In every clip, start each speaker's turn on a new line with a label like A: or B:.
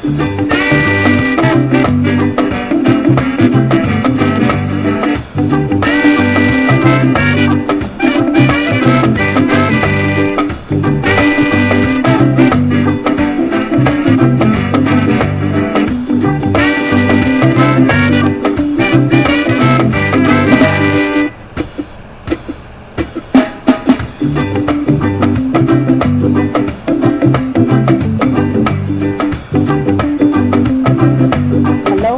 A: Hello,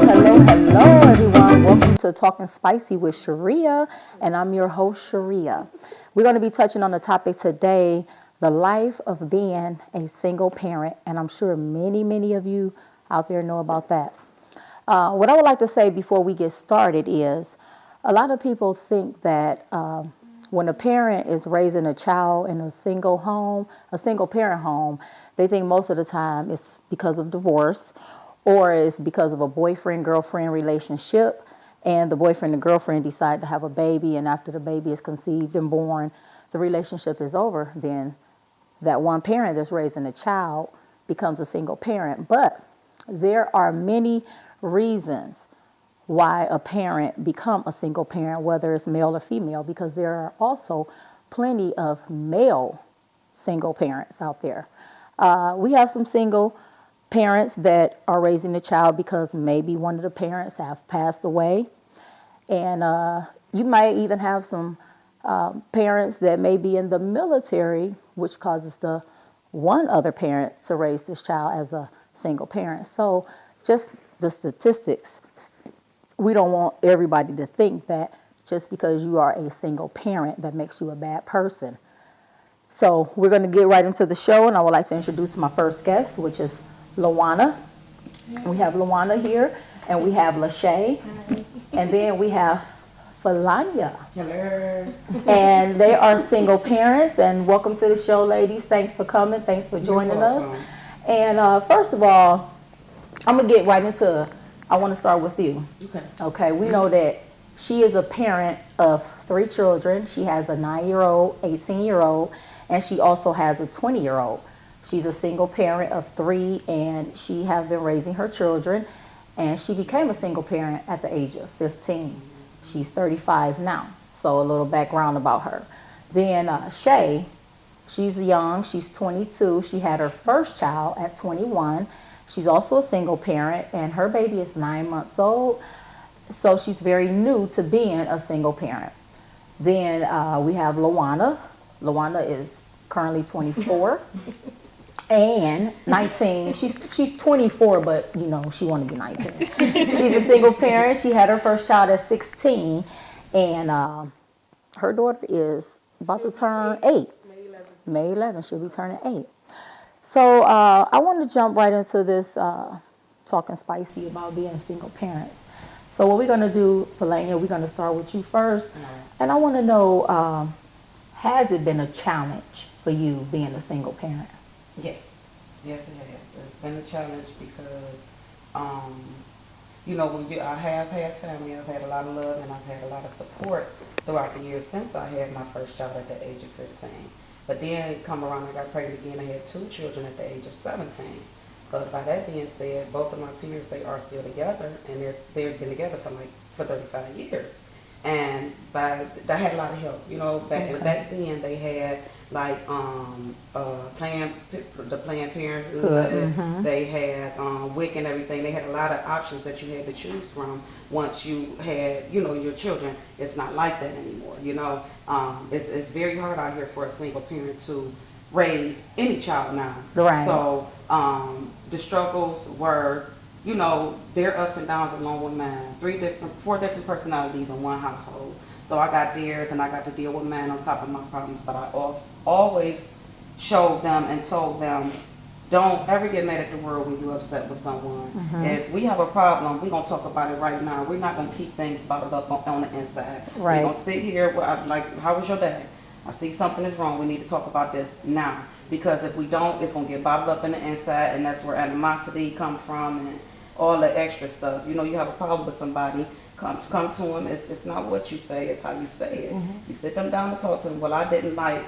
A: hello, hello, everyone. Welcome to Talking Spicy with Sharia, and I'm your host, Sharia. We're going to be touching on the topic today, the life of being a single parent, and I'm sure many of you out there know about that. What I would like to say before we get started is a lot of people think that when a parent is raising a child in a single home, a single parent home, they think most of the time it's because of divorce or it's because of a boyfriend-girlfriend relationship and the boyfriend and girlfriend decide to have a baby, and after the baby is conceived and born, the relationship is over. Then that one parent that's raising a child becomes a single parent. But there are many reasons why a parent become a single parent, whether it's male or female, because there are also plenty of male single parents out there. We have some single parents that are raising a child because maybe one of the parents have passed away. And you might even have some parents that may be in the military, which causes the one other parent to raise this child as a single parent. So just the statistics, we don't want everybody to think that just because you are a single parent, that makes you a bad person. So we're going to get right into the show, and I would like to introduce my first guest, which is Lawana. We have Lawana here, and we have Lachey, and then we have Falania.
B: Hello.
A: And they are single parents, and welcome to the show, ladies. Thanks for coming. Thanks for joining us. And first of all, I'm going to get right into, I want to start with you. Okay, we know that she is a parent of 3 children. She has a 9-year-old, 18-year-old, and she also has a 20-year-old. She's a single parent of 3, and she has been raising her children, and she became a single parent at the age of 15. She's 35 now, so a little background about her. Then Shay, she's young, she's 22. She had her first child at 21. She's also a single parent, and her baby is 9 months old, so she's very new to being a single parent. Then we have Lawana. Lawana is currently 24 and 19. She's 24, but you know she want to be 19. She's a single parent. She had her first child at 16, and her daughter is about to turn 8. May 11th, she'll be turning 8. So I want to jump right into this talking spicy about being single parents. So what we're going to do, Falania, we're going to start with you first. And I want to know, has it been a challenge for you being a single parent?
B: Yes. Yes, it has. It's been a challenge because, I have had family, I've had a lot of love, and I've had a lot of support throughout the years since I had my first child at the age of 15. But then come around, I got pregnant again. I had 2 children at the age of 17. But by that being said, both of my peers, they are still together, and they've been together for 35 years. And I had a lot of help. Back then they had like Planned Parenthood. They had WIC and everything. They had a lot of options that you had to choose from once you had your children. It's not like that anymore. It's very hard out here for a single parent to raise any child now.
A: Right.
B: So the struggles were, their ups and downs along with mine. 4 different personalities in one household. So I got theirs and I got to deal with mine on top of my problems. But I always showed them and told them, don't ever get mad at the world when you're upset with someone. If we have a problem, we're going to talk about it right now. We're not going to keep things bottled up on the inside.
A: Right.
B: We're going to sit here, like, how was your day? I see something is wrong. We need to talk about this now. Because if we don't, it's going to get bottled up in the inside, and that's where animosity comes from and all the extra stuff. You have a problem with somebody, come to them. It's not what you say, it's how you say it. You sit them down and talk to them. Well, I didn't like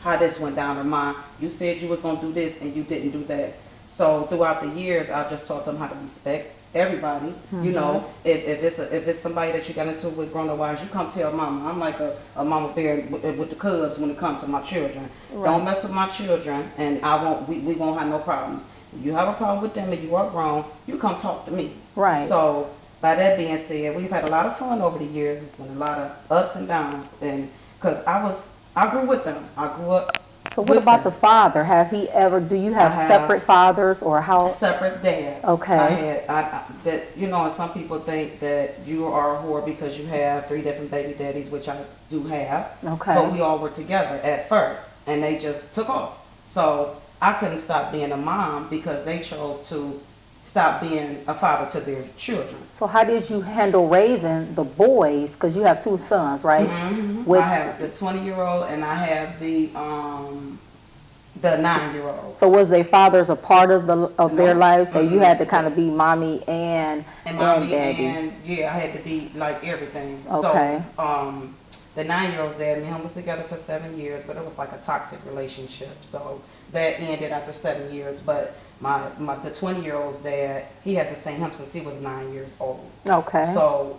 B: how this went down, or you said you was going to do this and you didn't do that. So throughout the years, I just taught them how to respect everybody. You know, if it's somebody that you got into with grown up wise, you come tell mama. I'm like a mama bear with the cubs when it comes to my children. Don't mess with my children, and I won't. We won't have no problems. If you have a problem with them and you are grown, you come talk to me.
A: Right.
B: So by that being said, we've had a lot of fun over the years. It's been a lot of ups and downs, and because I grew with them. I grew up.
A: So what about the father? Do you have separate fathers or how?
B: Separate dads.
A: Okay.
B: That, you know, and some people think that you are a whore because you have 3 different baby daddies, which I do have.
A: Okay.
B: But we all were together at first, and they just took off. So I couldn't stop being a mom because they chose to stop being a father to their children.
A: So how did you handle raising the boys? Because you have 2 sons, right?
B: I have the 20-year-old and I have the 9-year-old.
A: So was their fathers a part of their lives? So you had to kind of be mommy and daddy.
B: And yeah, I had to be like everything.
A: Okay.
B: So the 9-year-old's dad and him was together for 7 years, but it was like a toxic relationship. So that ended after 7 years. But the 20-year-old's dad, he has seen him since he was 9 years old.
A: Okay.
B: So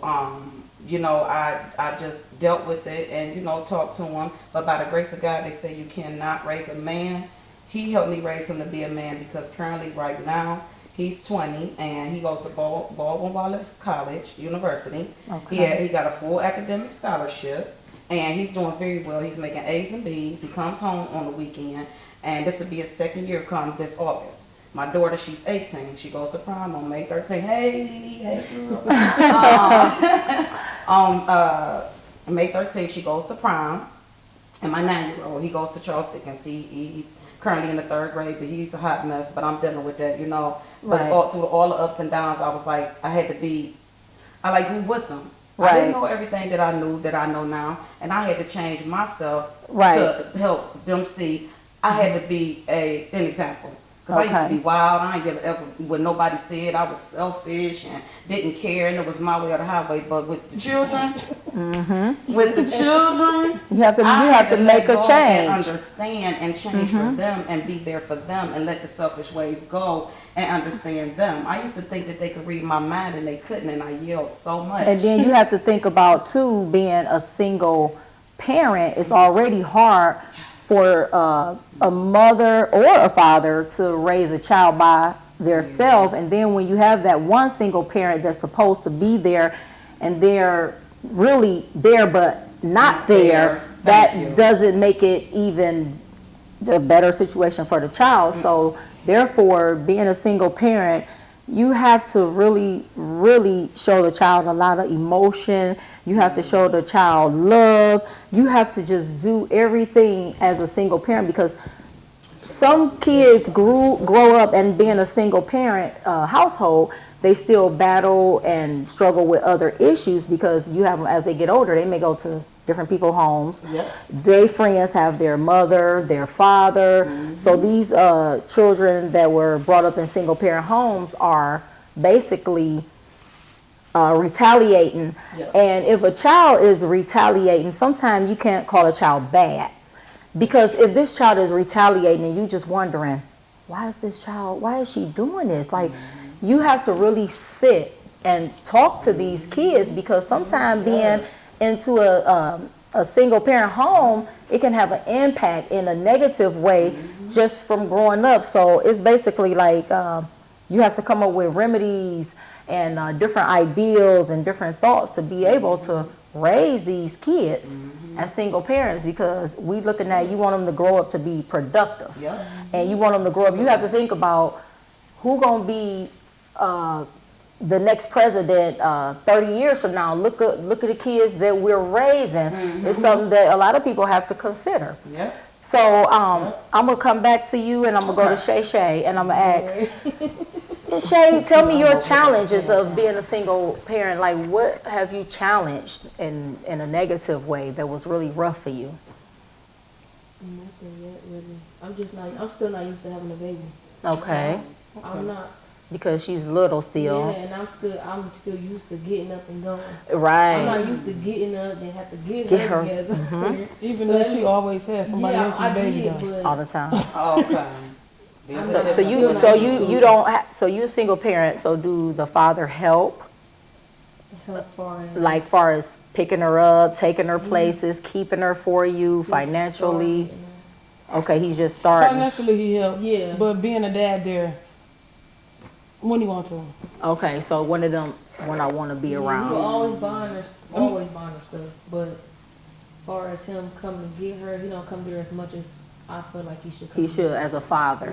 B: you know, I just dealt with it and, you know, talked to him. But by the grace of God, they say you cannot raise a man. He helped me raise him to be a man because currently right now he's 20 and he goes to Baldwin Wallace College, University.
A: Okay.
B: He got a full academic scholarship and he's doing very well. He's making A's and B's. He comes home on the weekend and this will be his 2nd year come this August. My daughter, she's 18. She goes to prom on May 13th. Hey, girl. May 13th, she goes to prom. And my 9-year-old, he goes to Charles Dickens. He's currently in the 3rd grade, but he's a hot mess. But I'm dealing with that, you know. But through all the ups and downs, I was like, I grew with them.
A: Right.
B: I didn't know everything that I know now. And I had to change myself to help them see. I had to be an example. Because I used to be wild. I ain't ever what nobody said. I was selfish and didn't care, and it was my way or the highway. But with the children,
A: you have to make a change.
B: And understand and change for them and be there for them and let the selfish ways go and understand them. I used to think that they could read my mind and they couldn't, and I yelled so much.
A: And then you have to think about too, being a single parent. It's already hard for a mother or a father to raise a child by themselves, and then when you have that one single parent that's supposed to be there and they're really there but not there, that doesn't make it even a better situation for the child. So therefore, being a single parent, you have to really, really show the child a lot of emotion. You have to show the child love. You have to just do everything as a single parent, because some kids grow up and being a single parent household, they still battle and struggle with other issues because you have them as they get older. They may go to different people's homes. Their friends have their mother, their father. So these children that were brought up in single parent homes are basically retaliating. And if a child is retaliating, sometimes you can't call a child bad, because if this child is retaliating and you just wondering, why is she doing this? Like, you have to really sit and talk to these kids, because sometimes being into a single parent home, it can have an impact in a negative way just from growing up. So it's basically like you have to come up with remedies and different ideals and different thoughts to be able to raise these kids as single parents, because we looking at, you want them to grow up to be productive. And you want them to grow up, you have to think about who gonna be the next president 30 years from now. Look at the kids that we're raising. It's something that a lot of people have to consider. So I'm gonna come back to you, and I'm gonna go to Shay Shay, and I'm gonna ask Shay, tell me your challenges of being a single parent. Like, what have you challenged in a negative way that was really rough for you?
C: Nothing yet, really. I'm still not used to having a baby.
A: Okay.
C: I'm not.
A: Because she's little still.
C: Yeah, and I'm still used to getting up and going.
A: Right.
C: I'm not used to getting up and have to get her together.
D: Even though she always has somebody else's baby
C: but
A: all the time.
B: Okay. There's a
A: So
B: difference.
A: you don't so you a single parent. So do the father help,
C: Help far as
A: like far as picking her up, taking her places, keeping her for you financially? Okay, he's just starting.
D: Financially, he helped.
C: Yeah.
D: But being a dad there, when he want to.
A: Okay, so one of them when I want to be
C: He
A: around.
C: always buying her stuff, but far as him coming to get her, he don't come there as much as I feel like he should come.
A: He should as a father.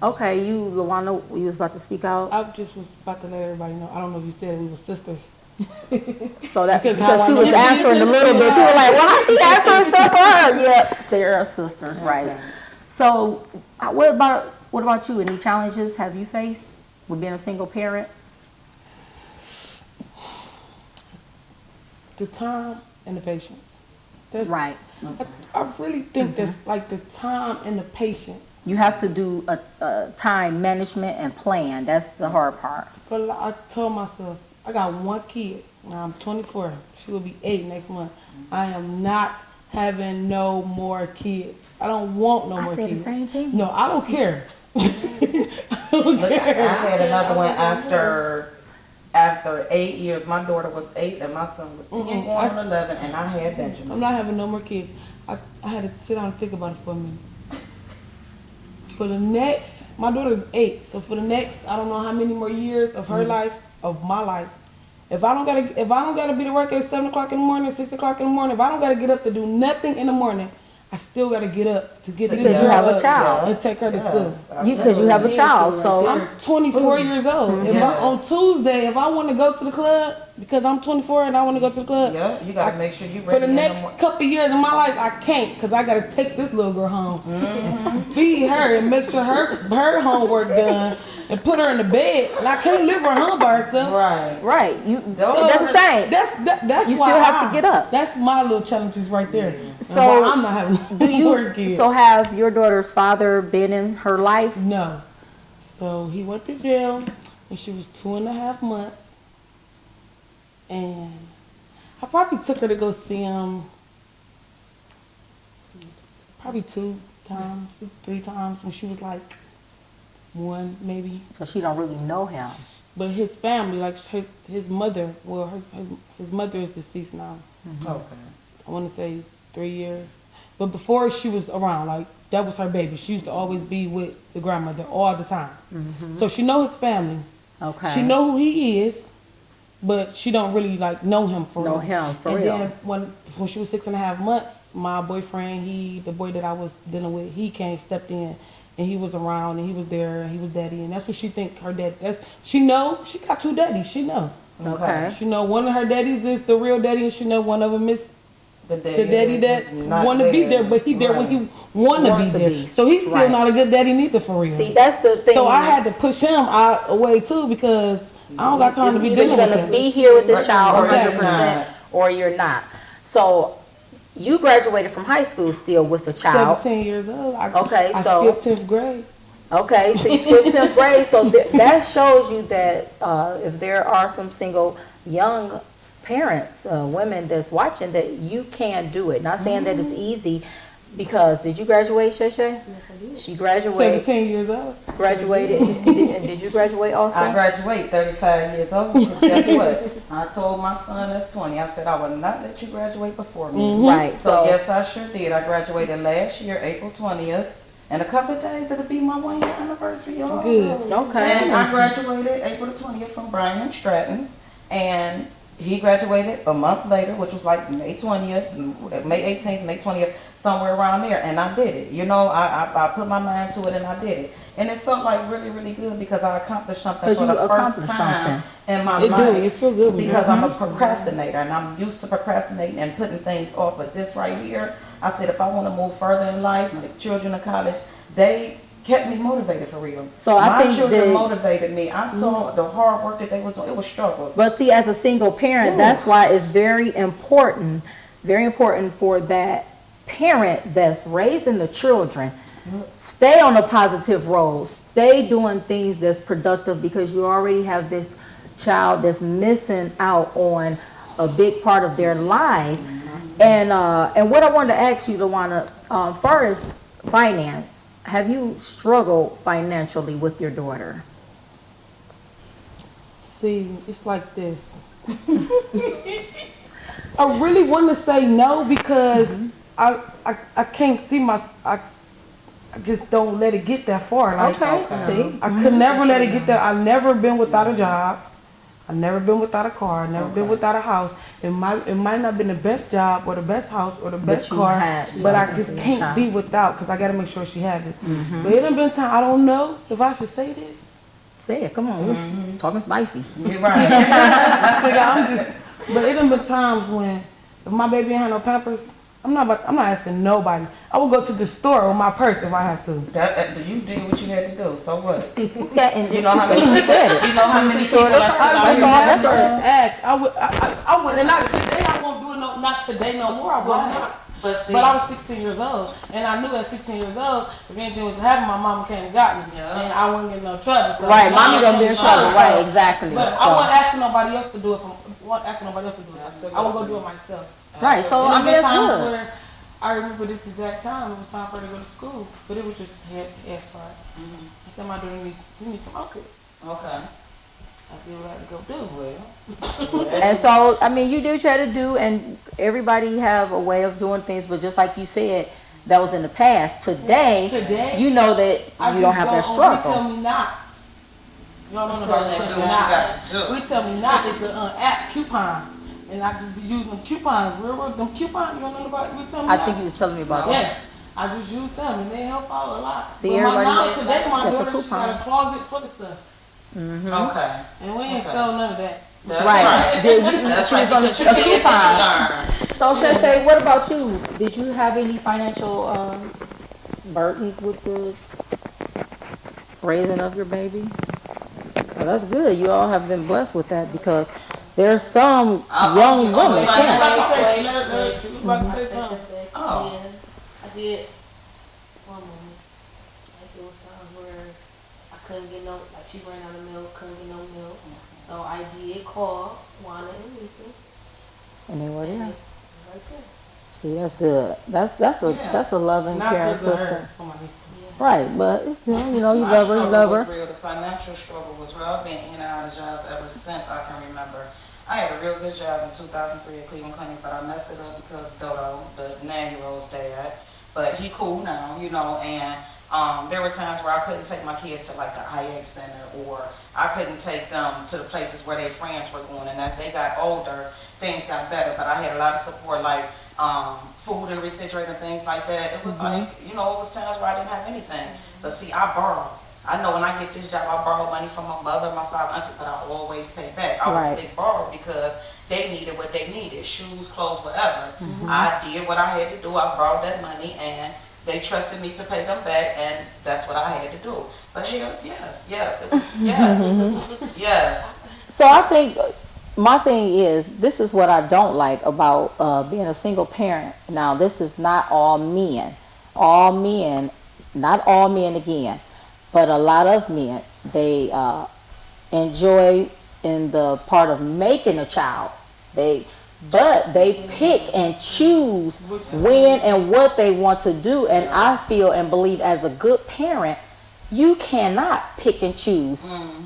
A: Okay, you Luana, you was about to speak out.
D: I just was about to let everybody know. I don't know if you said we were sisters.
A: So that
D: Because
A: because
D: how
A: she
D: I
A: was
D: know-
A: answering a little bit. People were like, well, how she answering stuff for her? Yep, they are sisters, right?
B: Okay.
A: So what about you? Any challenges have you faced with being a single parent?
D: The time and the patience. That's,
A: Right.
D: I really think that's like the time and the patience.
A: You have to do a time management and plan. That's the hard part.
D: But like I told myself, I got one kid. Now I'm 24. She will be 8 next month. I am not having no more kids. I don't want no
A: I
D: more
A: said
D: kids.
A: the same thing.
D: No, I don't care. I don't
B: Look, I
D: care.
B: had another one after 8 years. My daughter was 8 and my son was 10 going on 11, and I had
D: I'm
B: Benjamin.
D: not having no more kids. I had to sit down and think about it for a minute. For the next, my daughter's 8, so for the next, I don't know how many more years of her life, of my life, if I don't gotta be to work at 7 o'clock in the morning, 6 o'clock in the morning, if I don't gotta get up to do nothing in the morning, I still gotta get up to get this
A: Because you
D: girl
A: have a
D: up
A: child.
D: and take her to school.
A: Because you have a child, so
D: I'm 24 years old. If I, on Tuesday, if I want to go to the club because I'm 24 and I want to go to the club,
B: Yeah, you gotta make sure you ready.
D: for the
B: in
D: next
B: morning.
D: couple years of my life, I can't because I got to take this little girl home, feed her, and make sure her homework done, and put her in the bed. And I can't leave her home by herself.
B: Right.
A: right.
B: Don't-
A: That's the same.
D: That's
A: You
D: why
A: still have to get up.
D: That's my little challenges right there.
A: So,
D: So I'm not having
A: Do
D: more
A: you
D: kids.
A: so have your daughter's father been in her life?
D: No. So he went to jail when she was 2.5 months. And I probably took her to go see him probably 2 times, 3 times when she was like 1 maybe.
A: So she don't really know him.
D: But his family, like his mother, well, his mother is deceased now.
B: Okay.
D: I want to say 3 years. But before she was around, like that was her baby. She used to always be with the grandmother all the time. So she know his family.
A: Okay.
D: She know who he is, but she don't really like know him for
A: Know
D: real.
A: him for
D: and
A: real.
D: then when she was 6.5 months, my boyfriend, the boy that I was dealing with, he stepped in, and he was around, and he was there, and he was daddy, and that's what she think her dad. She know she got 2 daddies. She know.
A: Okay.
D: She know one of her daddies is the real daddy, and she know one of them is
B: The
D: the daddy that
B: is not
D: want to be there, but he there when he want to
A: Want
D: be
A: to
D: there.
A: be.
D: So he's still
A: Right.
D: not a good daddy neither for real.
A: See, that's the thing.
D: So I had to push him out away too because I don't got time to be
A: Either
D: dealing
A: you're
D: with
A: gonna
D: him.
A: be here with this
B: Right.
A: child
B: Or you're
A: 100%,
B: not.
A: or you're not. So you graduated from high school still with a child.
D: 17 years old.
A: Okay,
D: I
A: so-
D: skipped 10th grade.
A: Okay, so you skipped 10th grade. So that shows you that if there are some single young parents, women that's watching, that you can do it. Not saying that it's easy, because did you graduate, Shay Shay?
C: Yes, I did.
A: She graduated.
D: 17 years old.
A: Graduated. And did you graduate also?
B: I graduate 35 years old. 'Cause guess what? I told my son that's 20. I said I would not let you graduate before me.
A: Right.
B: So yes, I sure did. I graduated last year, April 20th. In a couple of days, it'll be my 1 year anniversary. Y'all.
D: Good.
A: Okay.
B: And I graduated April the 20th from Bryan and Stratton, and he graduated a month later, which was like May 20th, May 18th, May 20th, somewhere around there, and I did it. You know, I put my mind to it and I did it. And it felt like really, really good because I accomplished something
A: 'Cause
B: for
A: you
B: the first
A: accomplished
B: time in my
D: It
B: life.
D: do. It feel good. When
B: Because I'm a procrastinator and I'm used to procrastinating and putting things off. But this right here, I said if I want to move further in life, my children in college, they kept me motivated for real.
A: So I
B: my
A: think
B: children
A: that-
B: motivated me. I saw the hard work that they was doing. It was struggles.
A: But see, as a single parent, that's why it's very important for that parent that's raising the children. Stay on a positive road. Stay doing things that's productive, because you already have this child that's missing out on a big part of their life. And what I wanted to ask you, Luana, far as finance, have you struggled financially with your daughter?
D: See, it's like this. I really want to say no because I can't see I just don't let it get that far. Like,
A: See?
D: I could never let it get there. I've never been without a job. I've never been without a car. I've never been without a house. It might not have been the best job or the best house or the best
A: you
D: car,
A: had
D: but I
A: something
D: just
A: in your
D: can't
A: child.
D: be without because I got to make sure she has it. But it done been time. I don't know if I should say this.
A: Say it. Come on. We're talking spicy.
B: You're right.
D: But it done been times when if my baby ain't had no Pampers, I'm not asking nobody. I will go to the store with my purse if I have to.
B: You did what you had to do. So what?
A: Yeah, and
B: You know how many
A: she said it.
B: You know how many people are still out
D: That's
B: here
D: all.
B: having
D: That's all.
B: birds?
D: Just ask. I would, and not today. I won't do it. No, not today no more. I will not.
B: But see,
D: But I was 16 years old, and I knew at 16 years old, if anything was to happen, my mama came and got me,
B: Yeah.
D: and I wouldn't get in no trouble. So
A: Right, mommy gonna be in trouble. Right, exactly.
D: But I wasn't asking nobody else to do it. I would go do it myself.
A: Right, so I
D: And
A: mean
D: there
A: that's
D: been times
A: good.
D: where I remember this exact time. It was time for her to go to school, but it was just head start. I said, my daughter needs some uncle.
B: okay.
D: I did what I had to go do.
A: And so, I mean, you do try to do, and everybody have a way of doing things, but just like you said, that was in the past. Today,
D: Today,
A: you know that
D: I
A: you don't
D: just
A: have that
D: go on,
A: struggle.
D: We tell me not. Y'all don't know
B: Tell
D: about
B: them
D: tell
B: to
D: me
B: do what you
D: not.
B: got to do.
D: We tell me not. It's an app coupon, and I just be using them coupons. Real them coupons. You don't know about? We tell me
A: I
D: not.
A: think you was telling me about that.
D: Yes, I just use them, and they help out a lot.
A: See,
D: but my
A: everybody
D: mom
A: knows
D: today, my
A: that's a
D: daughter, she got a
A: coupon.
D: closet full of stuff,
B: Okay.
D: and we ain't
B: Okay.
D: sell none of that.
B: That's
A: Right.
B: right.
A: Did you-
B: That's
A: she
B: right.
A: was on
B: Because
A: a
B: you did
A: coupon.
B: learn.
A: So, Shay, what about you? Did you have any financial burdens with the raising of your baby? So that's good. You all have been blessed with that because there's some young women.
B: I
D: She was
A: Yeah.
D: about to say, she was about to say something.
B: Oh.
C: Yeah, I did one moment. Like it was times where I couldn't get no, like she ran out of milk, couldn't get no milk. So I did call Wanda and Lisa.
A: And they were
C: And
A: there.
C: it was right there.
A: See, that's good. That's a loving,
D: Not
A: caring
D: good to
A: sister.
D: her. Come on, Lisa.
A: Right, but it's still, you know, you
B: My
A: love her, you
B: struggle
A: love
B: was
A: her.
B: real. The financial struggle was real. I've been in and out of jobs ever since I can remember. I had a real good job in 2003 at Cleveland Clinic, but I messed it up because Dodo, the 9-year-old's dad, but he cool now, you know, and there were times where I couldn't take my kids to like the IX center, or I couldn't take them to the places where their friends were going, and as they got older, things got better, but I had a lot of support, like food in the refrigerator and things like that. It was like, you know, it was times where I didn't have anything, but see, I borrowed. I know when I get this job, I borrow money from my mother, my father, auntie, but I always pay back. I was
A: Right.
B: a big borrower because they needed what they needed, shoes, clothes, whatever. I did what I had to do. I borrowed that money, and they trusted me to pay them back, and that's what I had to do. But hell, yes, it was, yes.
A: So I think my thing is, this is what I don't like about being a single parent. Now, this is not all men. Not all men again, but a lot of men, they enjoy in the part of making a child. But they pick and choose when and what they want to do. And I feel and believe as a good parent, you cannot pick and choose.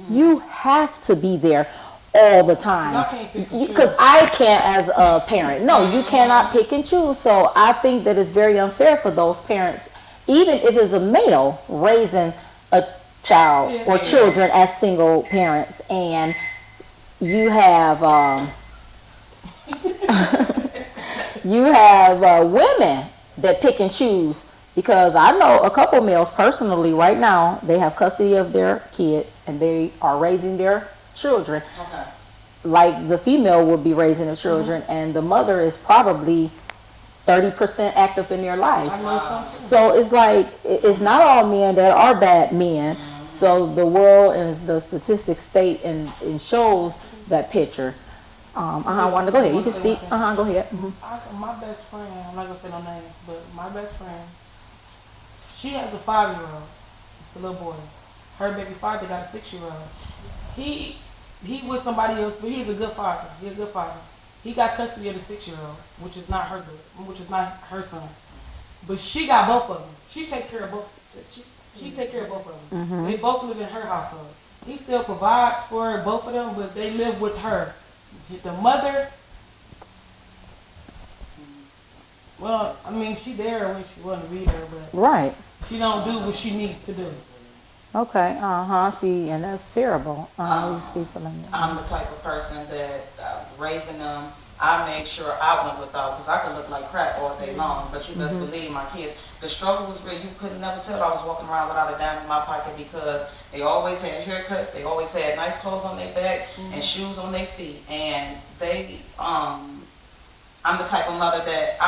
A: You have to be there all the time.
D: Y'all can't pick and choose.
A: Because I can't as a parent. No, you cannot pick and choose. So I think that it's very unfair for those parents, even if it's a male raising a child or children as single parents, and you have women that pick and choose. Because I know a couple males personally right now, they have custody of their kids and they are raising their children
B: Okay.
A: like the female would be raising the children, and the mother is probably 30% active in their life.
D: I know something.
A: So it's like, it's not all men that are bad men. So the world and the statistics state and shows that picture. Wanda, go ahead. You can speak. Go ahead.
D: My best friend, I'm not gonna say no names, but my best friend, she has a 5-year-old. It's a little boy. Her baby father got a 6-year-old. He with somebody else, but he's a good father. He's a good father. He got custody of the 6-year-old, which is not her son. But she got both of them. She takes care of both. She take care of both of them. They both live in her household. He still provides for both of them, but they live with her. The mother, well, I mean, she there when she want to be there, but
A: Right.
D: she don't do what she needs to do.
A: Okay. See, and that's terrible. You speak for them.
E: I'm the type of person that raising them, I made sure I went without, because I could look like crap all day long, but you best believe my kids, the struggle was real. You couldn't never tell I was walking around without a dime in my pocket, because they always had haircuts, they always had nice clothes on their back and shoes on their feet, and they, I'm the type of mother that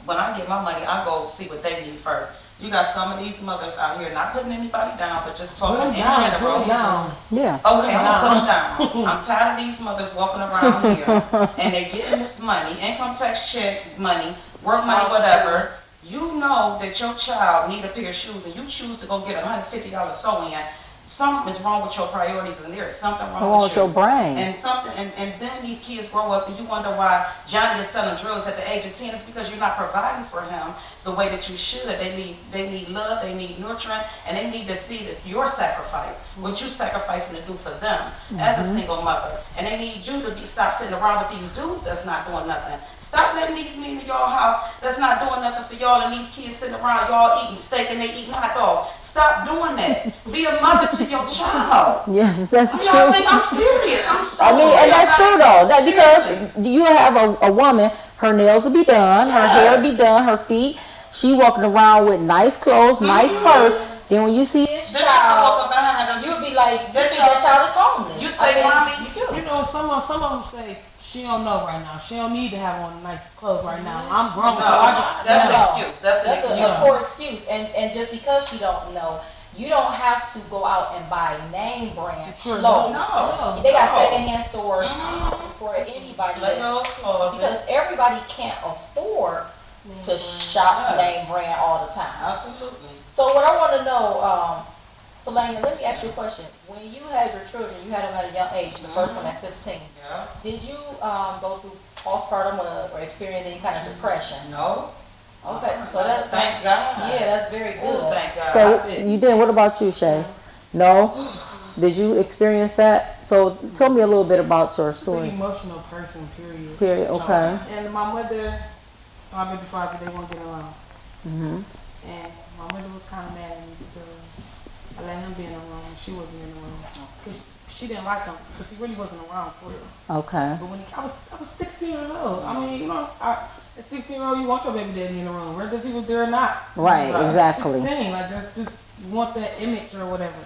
E: when I get my money, I go see what they need first. You got some of these mothers out here, not putting anybody down, but just talking in general.
A: Yeah.
E: Okay, I'm gonna put them down. I'm tired of these mothers walking around here and they getting this money, income tax check money, work money, whatever. You know that your child need a pair of shoes and you choose to go get $150 sewing at. Something is wrong with your priorities and there is something wrong with
A: your brain.
E: And then these kids grow up and you wonder why Johnny is selling drugs at the age of 10. It's because you're not providing for him the way that you should. They need love, they need nurturing, and they need to see that your sacrifice, what you're sacrificing to do for them as a single mother. And they need you to stop sitting around with these dudes that's not doing nothing. Stop letting these men in y'all house that's not doing nothing for y'all, and these kids sitting around y'all eating steak and they eating hot dogs. Stop doing that. Be a mother to your child.
A: Yes, that's true.
E: Y'all think I'm serious. I'm so
A: And that's true though.
E: Seriously.
A: Because you have a woman, her nails will be done, her hair will be done, her feet. She walking around with nice clothes, nice purse. Then when you see
E: The child walking behind us,
C: You'll be like, you think that child is homeless.
E: You say, mommy,
D: You know, some of them say, she don't know right now. She don't need to have on nice clothes right now. I'm grown, so I
E: that's
C: No.
E: an excuse. That's an
C: That's
E: excuse.
C: a poor excuse. And just because she don't know, you don't have to go out and buy name brand
D: Sure,
C: clothes.
E: No.
C: They got
E: No.
C: secondhand stores for anybody.
E: Let those clothes.
C: Because everybody can't afford to shop name brand all the time.
E: Absolutely.
C: So what I want to know, Philana, let me ask you a question. When you had your children, you had them at a young age, the first one at 15.
E: Yeah.
C: Did you go through postpartum or experience any kind of depression?
E: No.
C: Okay, so that,
E: Thank God.
C: yeah, that's very good.
E: Oh, thank God.
A: so
E: I did.
A: you did. What about you, Shay? No? Did you experience that? So tell me a little bit about your
D: I'm an
A: story.
D: emotional person, period.
A: Period. Okay.
D: And my mother, my baby father, they won't get along.
A: Mhm.
D: And my mother was kind of mad at me because I let him be in the room and she wasn't in the room. Because she didn't like him because he really wasn't around for her.
A: Okay.
D: But when I was 16 years old. I mean, you know, at 16-year-old, you want your baby daddy in the room, whether he was there or not.
A: Right,
D: Like,
A: exactly.
D: 16, like that's just, you want that image or whatever.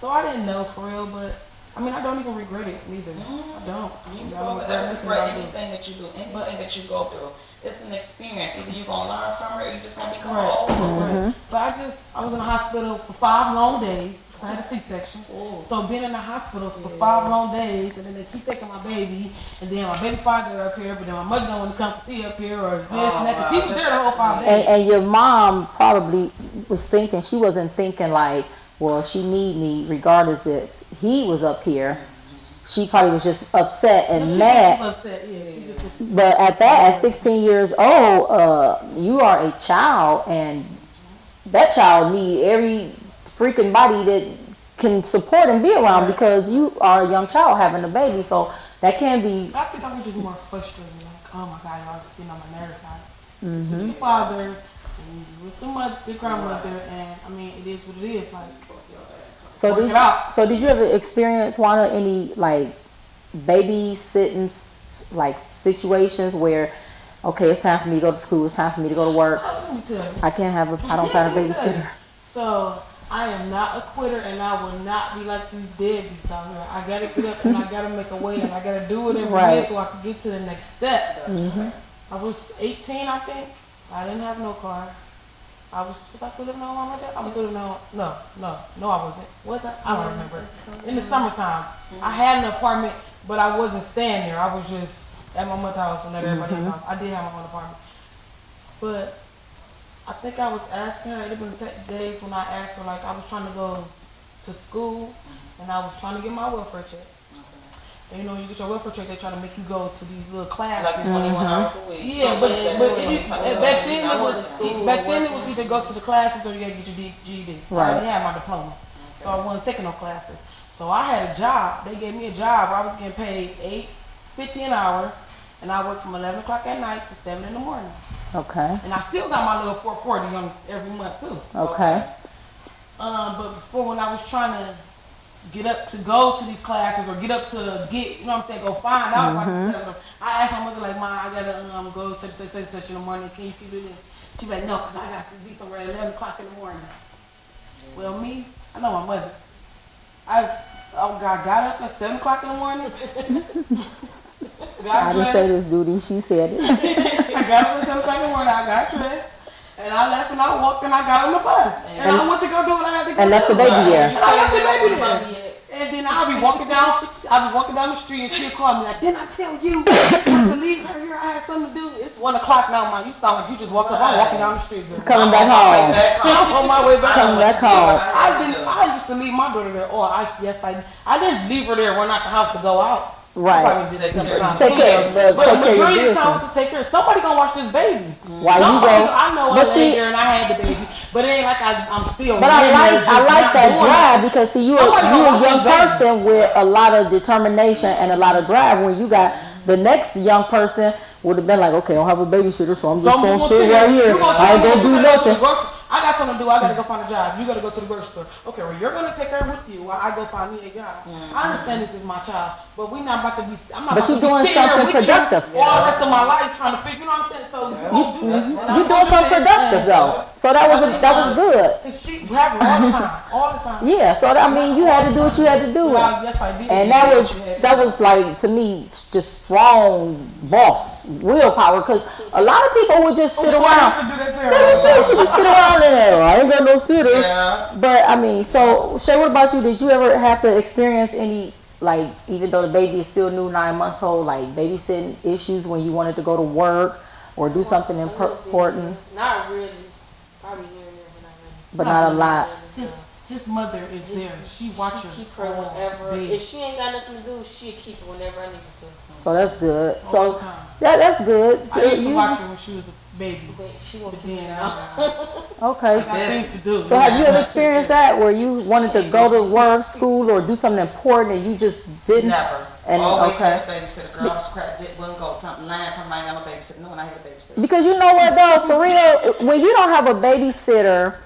D: So I didn't know for real, but I mean, I don't even regret it either. I don't.
E: You're
D: I don't
E: supposed to
D: regret
E: ever
D: nothing
E: regret
D: I did.
E: anything that you do, anything that you go through. It's an experience. Either you're going to learn from it or you're just going to become
D: Right.
E: old.
A: Mm-hmm.
D: But I was in the hospital for 5 long days. I had a C-section. So being in the hospital for 5 long days, and then they keep taking my baby, and then my baby father up here, but then my mother don't want to come see up here or this and that. 'Cause he was there the whole 5 days.
A: And your mom probably was thinking, she wasn't thinking like, well, she need me regardless if he was up here. She probably was just upset and
D: She
A: mad.
D: was upset, yeah. She just was,
A: But at 16 years old, you are a child, and that child need every freaking body that can support and be around because you are a young child having a baby. So that can be.
D: I think I was just more frustrated, like, oh my God, y'all getting on my nerves. Like, your father, and with the mother, the grandmother, and I mean, it is what it is. Like,
A: So
D: work it out.
A: did you ever experience any like babysitting like situations where, okay, it's time for me to go to school, it's time for me to go to work.
D: let me tell you.
A: I don't have a babysitter.
D: So I am not a quitter, and I will not be like these deadbeats out here. I gotta get up and I gotta make a way, and I gotta do it every
A: Right.
D: day so I can get to the next step. I was 18, I think. I didn't have no car. Was I still living on my mother? I was still living on, no, I wasn't. Was I? I don't remember. In the summertime, I had an apartment, but I wasn't staying there. I was just at my mother's house and at everybody's house. I did have my own apartment. But I think I was asking her, it had been days when I asked her, like, I was trying to go to school and I was trying to get my welfare check. And, you know, you get your welfare check, they try to make you go to these little classes.
E: Like 21 hours a week.
D: Yeah, but back then it was either go to the classes or you gotta get your GED. I
A: Right.
D: already had my diploma, so I wasn't taking no classes. So I had a job. They gave me a job where I was getting paid $8.50 an hour, and I worked from 11 o'clock at night to 7 in the morning.
A: Okay.
D: And I still got my little 440 on every month too.
A: Okay.
D: But before, when I was trying to get up to go to these classes or get up to get, you know what I'm saying, go find out if I could tell them, I asked my mother, like, Mom, I gotta go such in the morning. Can you keep it in? She like, no, because I got to be somewhere at 11 o'clock in the morning. Well, me, I know my mother. I got up at 7 o'clock in the morning.
A: I didn't say this, Duty. She said it.
D: I got up at 7 o'clock in the morning. I got dressed. And I left and I walked and I got on the bus. And I went to go do what I had to go do.
A: And left the baby there.
D: And I left the baby there. And then I'll be walking down the street and she'll call me like, didn't I tell you to leave her here? I had something to do. It's 1 o'clock now, man. You sound like you just woke up. I'm walking down the street. Girl.
A: Coming back home.
D: I'm on my way back.
A: Coming back home.
D: I used to leave my daughter there. I didn't leave her there when I the house to go out.
A: Right.
D: Take
A: Take care
D: care
A: of your business.
D: to take care. Somebody gonna watch this baby.
A: While you go.
D: I know I lay there and I had the baby, but it ain't like I'm still.
A: But I like that drive because see you a young
D: baby.
A: person with a lot of determination and a lot of drive. When you got the next young person would have been like, okay, I don't have a babysitter, so I'm just gonna sit right here. I ain't gonna do nothing.
D: I got something to do. I gotta go find a job. You gotta go to the grocery store. Okay, well, you're gonna take her with you while I go find me a job. I understand this is my child, but we're not about to be. I'm not.
A: But
D: about
A: you're
D: to be
A: doing
D: sitting here
A: something
D: with
A: productive.
D: you all the rest of my life trying to figure. You know what I'm saying? So
A: You're doing something productive though. So that was good.
D: And she happened all the time.
A: Yeah. So I mean, you had to do what you had to do.
D: Well, yes, I did.
A: And that was like, to me, just strong boss willpower, because a lot of people would just sit around. They would sit around in there. I ain't got no sitter.
E: Yeah.
A: But I mean, so Shay, what about you? Did you ever have to experience any, like, even though the baby is still new, 9 months old, like babysitting issues when you wanted to go to work or do something important?
C: Not really. Probably here and there, but not really.
A: But not a lot.
D: His mother is there. She watches
C: She keep her whenever.
D: baby.
C: If she ain't got nothing to do, she'll keep her whenever I need her to.
A: So that's good.
D: All
A: So
D: the time.
A: that's good. So
D: I used to
A: you-
D: watch her when she was a baby.
C: But she won't
D: But
C: keep me
D: then
C: now.
A: okay.
D: I got things to do.
A: So have you ever experienced that where you wanted to go to work, school, or do something important and you just didn't?
E: Never.
A: And
E: Always
A: okay.
E: had a babysitter. Girls wouldn't go lying time I ain't got no babysitter. No, and I had a babysitter.
A: Because you know what though, for real, when you don't have a babysitter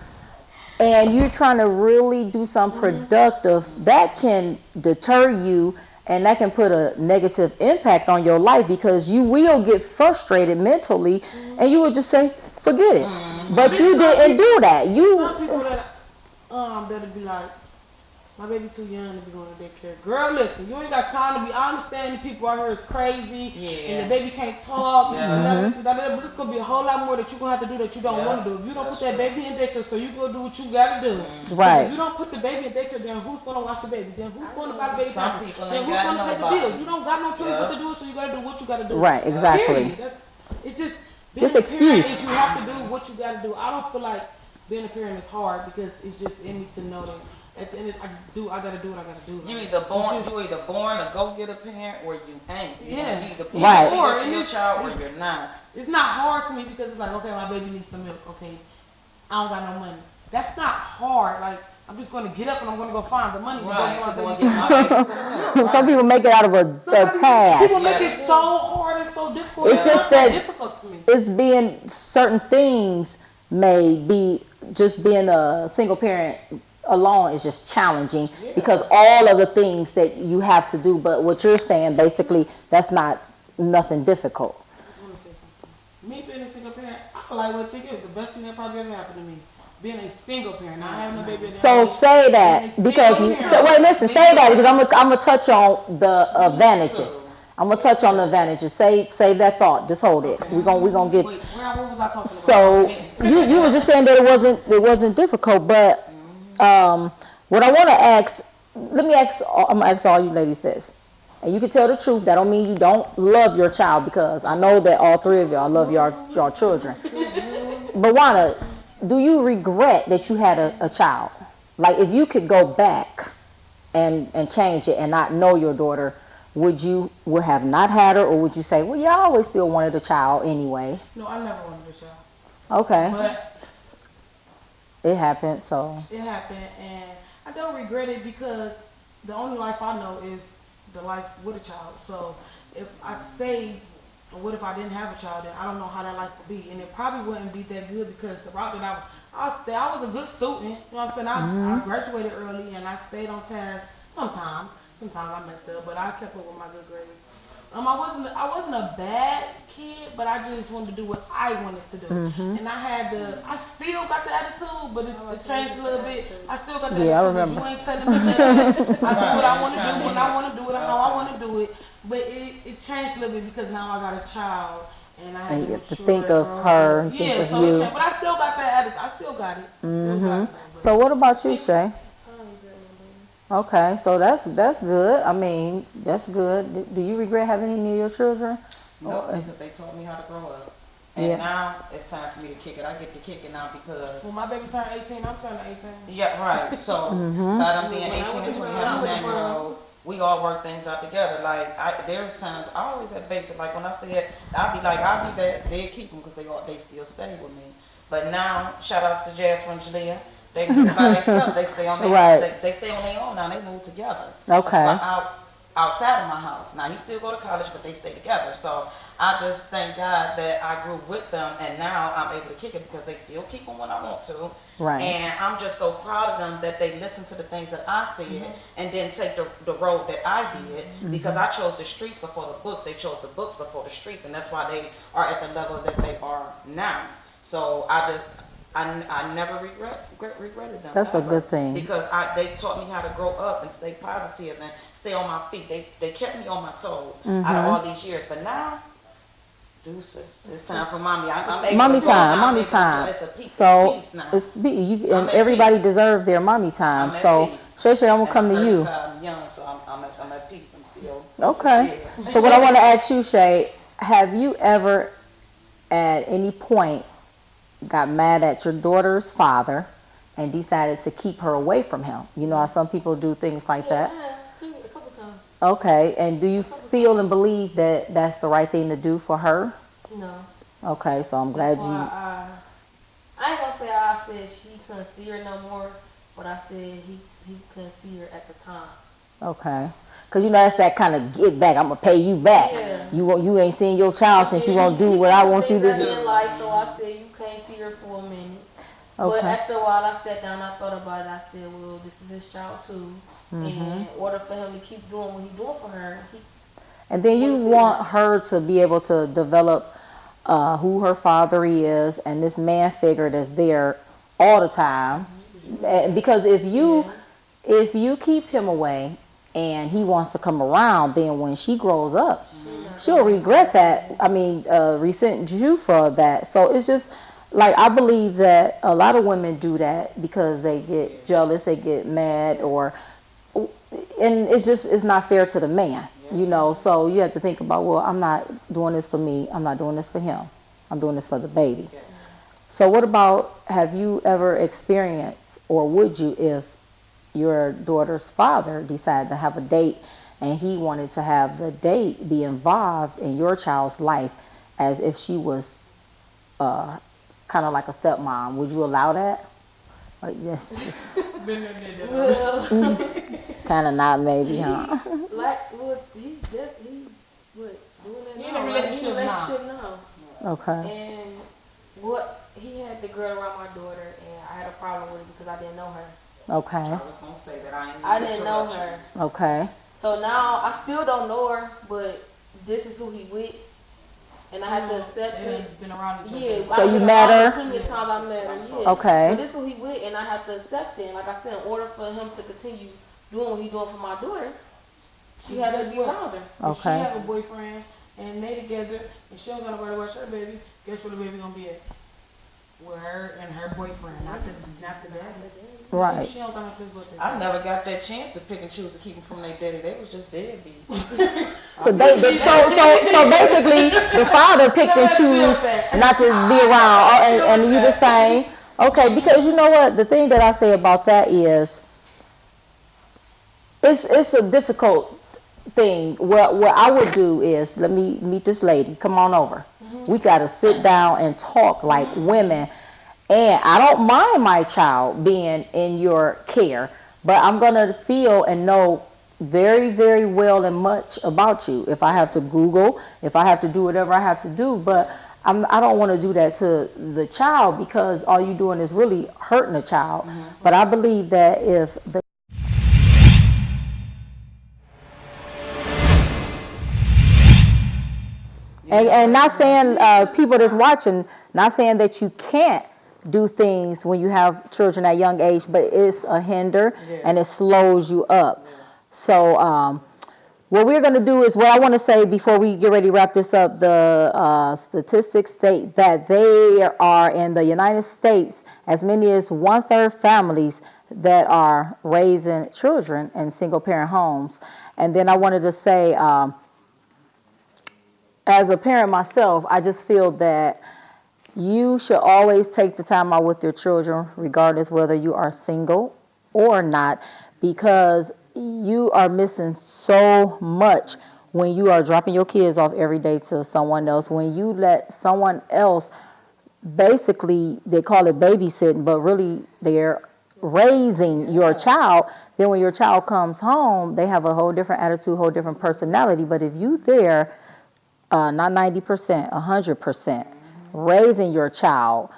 A: and you're trying to really do something productive, that can deter you and that can put a negative impact on your life, because you will get frustrated mentally and you will just say, forget it. But you didn't do that.
D: Some
A: You
D: people that'll be like, my baby too young to be going to daycare. Girl, listen, you ain't got time to be. I understand the people out here is crazy, and the baby can't talk, but it's gonna be a whole lot more that you're gonna have to do that you don't want to do. If you don't put that baby in daycare, so you go do what you gotta do.
A: Right.
D: If you don't put the baby in daycare, then who's gonna watch the baby? Then who's gonna buy the baby?
E: Some
D: diapers?
E: people
D: Then
E: ain't
D: who's
E: got
D: gonna pay the
E: nobody.
D: bills? You don't got no choice but to do it, so you gotta do what you gotta do.
A: Right, exactly.
D: Period. It's just being
A: Just
D: a
A: excuse.
D: parent is you have to do what you gotta do. I don't feel like being a parent is hard, because it's just in me to know that at the end I gotta do what I gotta do.
E: You either born a go get a parent, or you ain't. You either
A: Right.
E: or your child or you're not.
D: It's not hard to me, because it's like, okay, my baby needs some milk. Okay, I don't got no money. That's not hard. Like, I'm just gonna get up and I'm gonna go find the money.
E: Right.
D: To
E: To
D: go
E: go
D: get
E: get
D: my
E: my
D: baby.
E: babysitter.
A: some people make it out of a
D: People
A: task.
D: make it so hard and so difficult.
A: It's just
D: not
A: that-
D: difficult to me.
A: It's being certain things may be just being a single parent alone is just challenging, because all of the things that you have to do, but what you're saying basically, that's not nothing difficult.
D: I want to say something. Me being a single parent, I feel like what I think is the best thing that probably ever happened to me. Being a single parent, not having a baby.
A: So say that, because say that because I'm gonna touch on the advantages. I'm gonna touch on the advantages. Save that thought. Just hold it. We're gonna get.
D: Wait, what was I talking about?
A: So you were just saying that it wasn't difficult, but what I want to ask, I'm gonna ask all you ladies this, and you can tell the truth. That don't mean you don't love your child, because I know that all three of y'all love your children. But Juana, do you regret that you had a child? Like, if you could go back and change it and not know your daughter, would have not had her, or would you say, well, yeah, I always still wanted a child anyway?
D: No, I never wanted a child.
A: Okay,
D: But
A: it happened, so.
D: it happened, and I don't regret it because the only life I know is the life with a child. So if I say, what if I didn't have a child, then I don't know how that life would be. And it probably wouldn't be that good because the route that I was a good student. You know what I'm saying? I graduated early and I stayed on task sometimes. Sometimes I messed up, but I kept up with my good grades. I wasn't a bad kid, but I just wanted to do what I wanted to do. And I still got the attitude, but it changed a little bit. I still got the
A: Yeah, I
D: attitude.
A: remember.
D: You ain't telling me nothing. I do what I want to do when I want to do it, how I want to do it. But it changed a little bit because now I got a child. And I had
A: And
D: to
A: you have to
D: mature
A: think
D: and
A: of
D: grow
A: her,
D: up.
A: think
D: Yeah,
A: of
D: so it
A: you.
D: changed. But I still got that attitude. I still got it. Still got it.
A: So what about you, Shay? Okay, so that's good. I mean, that's good. Do you regret having any of your children?
E: No, because they taught me how to grow up. And
A: Yeah.
E: now it's time for me to kick it. I get to kick it now because,
D: When my baby turned 18, I'm turning 18.
E: yeah, right. So, by them being 18 and 20, I'm a 9-year-old, we all work things out together. Like, there's times, I always have babies, like when I said, I'll be back, they'll keep them because they still stay with me. But now, shout outs to Jasper and Jalea. They just by themselves, they stay on their
A: Right.
E: they stay on their own now, they move together.
A: Okay.
E: That's outside of my house. Now, he still go to college, but they stay together. So, I just thank God that I grew with them, and now I'm able to kick it because they still keep them when I want to.
A: Right.
E: And I'm just so proud of them that they listen to the things that I said and then take the road that I did because I chose the streets before the books. They chose the books before the streets, and that's why they are at the level that they are now. So I never regretted them.
A: That's a
E: ever.
A: good thing.
E: Because they taught me how to grow up and stay positive and stay on my feet. They kept me on my toes out of all these years. But now, deuces. It's time for mommy. I'm able
A: Mommy
E: to go
A: time,
E: now.
A: mommy
E: I'm able to
A: time.
E: go. It's a peace.
A: So
E: It's peace now.
A: it's and
E: I'm at
A: everybody
E: peace.
A: deserves their mommy time.
E: I'm at
A: So
E: peace.
A: Shay, I'm gonna
E: And
A: come to you.
E: I'm young, so I'm at peace. I'm still.
A: Okay.
E: Yeah.
A: So what I want to ask you, Shay, have you ever at any point got mad at your daughter's father and decided to keep her away from him? You know how some people do things like that.
C: Yeah, a couple times.
A: Okay. And do you feel and believe that that's the right thing to do for her?
C: No.
A: Okay. So I'm glad
C: That's
A: you.
C: why I ain't gonna say I said she couldn't see her no more, but I said he couldn't see her at the time.
A: Okay. Cause you know that's that kind of get back. I'm gonna pay you back.
C: Yeah.
A: You ain't seen your child since you won't do what I want you to
C: Things
A: do.
C: in life, so I said you can't see her for a minute. But
A: Okay.
C: after a while, I sat down, I thought about it. I said, well, this is his child too. And in order for him to keep doing what he's doing for her,
A: And then you want her to be able to develop who her father is and this man figure that's there all the time. And because if you keep him away and he wants to come around, then when she grows up, she'll regret that. I mean, resent you for that. So it's just like I believe that a lot of women do that because they get jealous, they get mad, and it's not fair to the man. You know, so you have to think about, well, I'm not doing this for me. I'm not doing this for him. I'm doing this for the baby. So what about, have you ever experienced, or would you, if your daughter's father decided to have a date and he wanted to have the date be involved in your child's life as if she was kind of like a stepmom? Would you allow that? Like, yes, just
C: well,
A: kind of not maybe, huh?
C: like what he doing that
D: He in
C: now.
D: a relationship
C: now.
A: Okay.
C: And what he had the girl around my daughter, and I had a problem with it because I didn't know her.
A: Okay.
E: I was gonna say that
C: I didn't know her.
A: Okay.
C: So now I still don't know her, but this is who he with, and I have to accept
D: They
C: it.
D: done been around each other.
C: Yeah,
A: So
C: I've
A: you
C: been
A: met
C: around
A: her?
C: Plenty of times I met her. Yeah.
A: Okay.
C: But this is who he with, and I have to accept it. And like I said, in order for him to continue doing what he's doing for my daughter, she had to be around her.
D: If she
A: Okay.
D: have a boyfriend and they together and she don't got nobody to watch her baby, guess where the baby gonna be at? With her and her boyfriend, not the daddy.
A: Right.
D: She don't got no choice but that.
E: I never got that chance to pick and choose to keep them from their daddy. They was just deadbeats.
A: So so basically, the father picked and choose not to be around, and you the same. Okay, because you know what, the thing that I say about that is, it's a difficult thing. What I would do is, let me meet this lady. Come on over. We got to sit down and talk like women. And I don't mind my child being in your care, but I'm going to feel and know very, very well and much about you. If I have to Google, if I have to do whatever I have to do, but I don't want to do that to the child, because all you're doing is really hurting the child. But I believe that if the and not saying people that's watching, not saying that you can't do things when you have children at a young age, but it's a hinder and it slows you up. So what we're going to do is, what I want to say before we get ready to wrap this up, the statistics state that there are in the United States as many as 1/3 families that are raising children in single parent homes. And then I wanted to say, as a parent myself, I just feel that you should always take the time out with your children, regardless whether you are single or not, because you are missing so much when you are dropping your kids off every day to someone else. When you let someone else, basically, they call it babysitting, but really they're raising your child. Then when your child comes home, they have a whole different attitude, whole different personality. But if you there, not 90%, 100%, raising your child,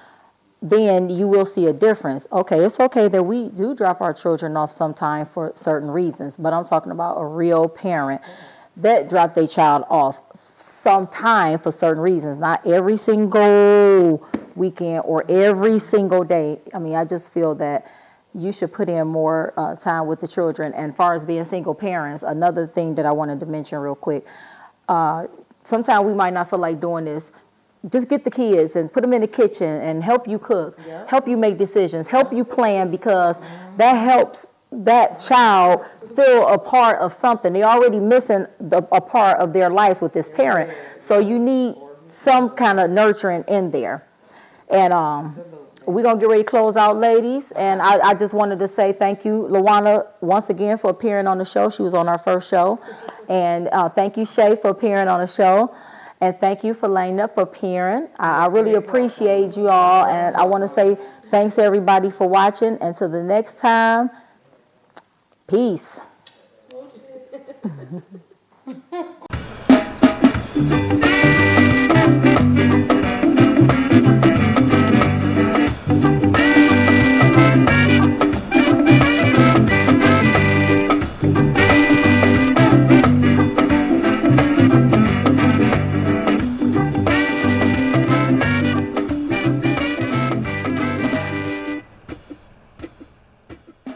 A: then you will see a difference. Okay, it's okay that we do drop our children off sometime for certain reasons, but I'm talking about a real parent that drop their child off sometime for certain reasons, not every single weekend or every single day. I mean, I just feel that you should put in more time with the children. And as far as being single parents, another thing that I wanted to mention real quick, sometimes we might not feel like doing this. Just get the kids and put them in the kitchen and help you cook, help you make decisions, help you plan, because that helps that child feel a part of something. They're already missing a part of their lives with this parent. So you need some kind of nurturing in there. And we're going to get ready to close out, ladies. And I just wanted to say thank you, Lawana, once again for appearing on the show. She was on our first show. And thank you, Shay, for appearing on the show. And thank you for lining up for appearing. I really appreciate you all. And I want to say thanks to everybody for watching. Until the next time, peace.